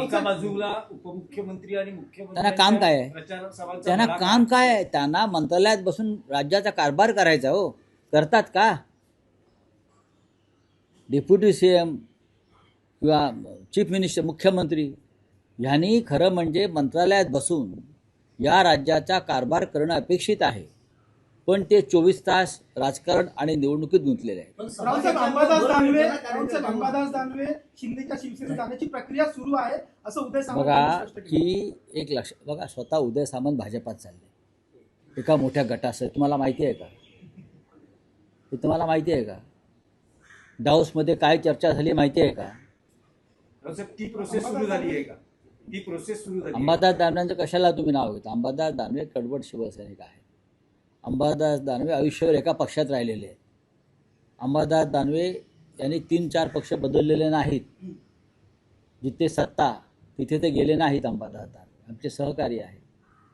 एका बाजूला उपमुख्यमंत्री आणि मुख्यमंत्री त्यांना काम काय आहे? प्रचार सभांचा त्यांना धडाका. काम काय आहे? त्यांना मंत्रालयात बसून राज्याचा कारभार करायचा हो. करतात का? डेप्युटी CM किंवा चीफ मिनिस्टर मुख्यमंत्री यांनी खरं म्हणजे मंत्रालयात बसून या राज्याचा कारभार करणं अपेक्षित आहे, पण ते 24 तास राजकारण आणि निवडणुकीत गुंतलेले आहेत. अंबादास दानवे शिंदेच्या शिवसेनेत जाण्याची प्रक्रिया सुरू आहे असं उदय सामंत बघा यांनी स्पष्ट केलं. की एक लक्षात बघा, स्वतः उदय सामंत भाजपात चालले एका मोठ्या गटासह. तुम्हाला माहिती आहे का? हे तुम्हाला माहिती आहे का? डाऊसमध्ये काय चर्चा झाली माहिती आहे का? ती प्रोसेस सुरू झाली आहे का? ती प्रोसेस सुरू झाली आहे. अंबादास दानवेंचं कशाला तुम्ही नाव घेता? अंबादास दानवे कडवट शिवसैनिक आहे. अंबादास दानवे आयुष्यभर एका पक्षात राहिलेले आहेत. अंबादास दानवे यांनी 3-4 पक्ष बदललेले नाहीत. जिथे सत्ता तिथे ते गेले नाहीत. अंबादास दानवे आमचे सहकारी आहेत.